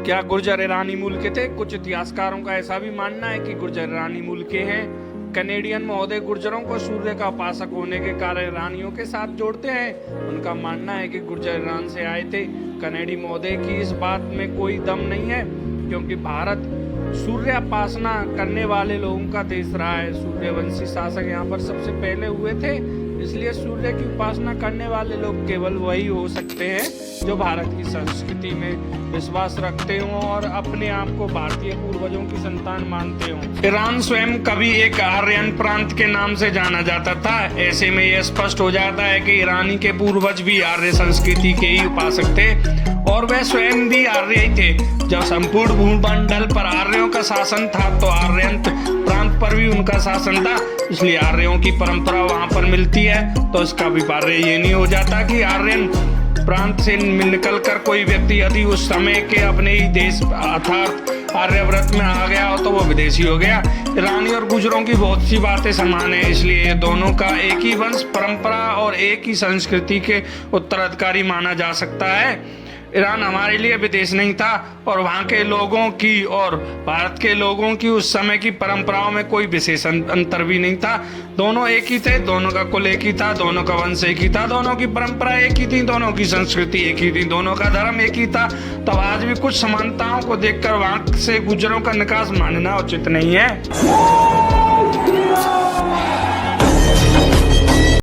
क्या गुर्जर ईरानी मूल के थे? कुछ इतिहासकारों का ऐसा भी मानना है कि गुर्जर ईरानी मूल के हैं। कैनेडियन महोदय गुर्जरों को सूर्य का उपासक होने के कारण ईरानियों के साथ जोड़ते हैं। उनका मानना है कि गुर्जर ईरान से आए थे। कनेडी महोदय की इस बात में कोई दम नहीं है, क्योंकि भारत सूर्योपासना करने वाले लोगों का देश रहा है। सूर्यवंशी शासक यहाँ पर सबसे पहले हुए थे, इसलिए सूर्य की उपासना करने वाले लोग केवल वही हो सकते हैं जो भारत की संस्कृति में विश्वास रखते हों और अपने आप को भारतीय पूर्वजों की संतान मानते हों। ईरान स्वयं कभी एक आर्यन प्रांत के नाम से जाना जाता था। ऐसे में यह स्पष्ट हो जाता है कि ईरानी के पूर्वज भी आर्य संस्कृति के ही उपासक थे और वह स्वयं भी आर्य ही थे। जब संपूर्ण भूमंडल पर आर्यों का शासन था तो आर्यंत प्रांत पर भी उनका शासन था, इसलिए आर्यों की परंपरा वहां पर मिलती है। तो इसका अभिप्राय ये नहीं हो जाता कि आर्यन प्रांत से निकल कर कोई व्यक्ति यदि उस समय के अपने ही देश अर्थात आर्यव्रत में आ गया हो तो वो विदेशी हो गया। ईरानी और गुजरों की बहुत सी बातें समान है, इसलिए दोनों का एक ही वंश परंपरा और एक ही संस्कृति के उत्तराधिकारी माना जा सकता है। ईरान हमारे लिए विदेश नहीं था और वहाँ के लोगों की और भारत के लोगों की उस समय की परंपराओं में कोई विशेष अंतर भी नहीं था। दोनों एक ही थे, दोनों का कुल एक ही था, दोनों का वंश एक ही था, दोनों की परंपरा एक ही थी, दोनों की संस्कृति एक ही थी, दोनों का धर्म एक ही था। तब आज भी कुछ समानताओं को देखकर वहाँ से गुजरों का निकास मानना उचित नहीं है।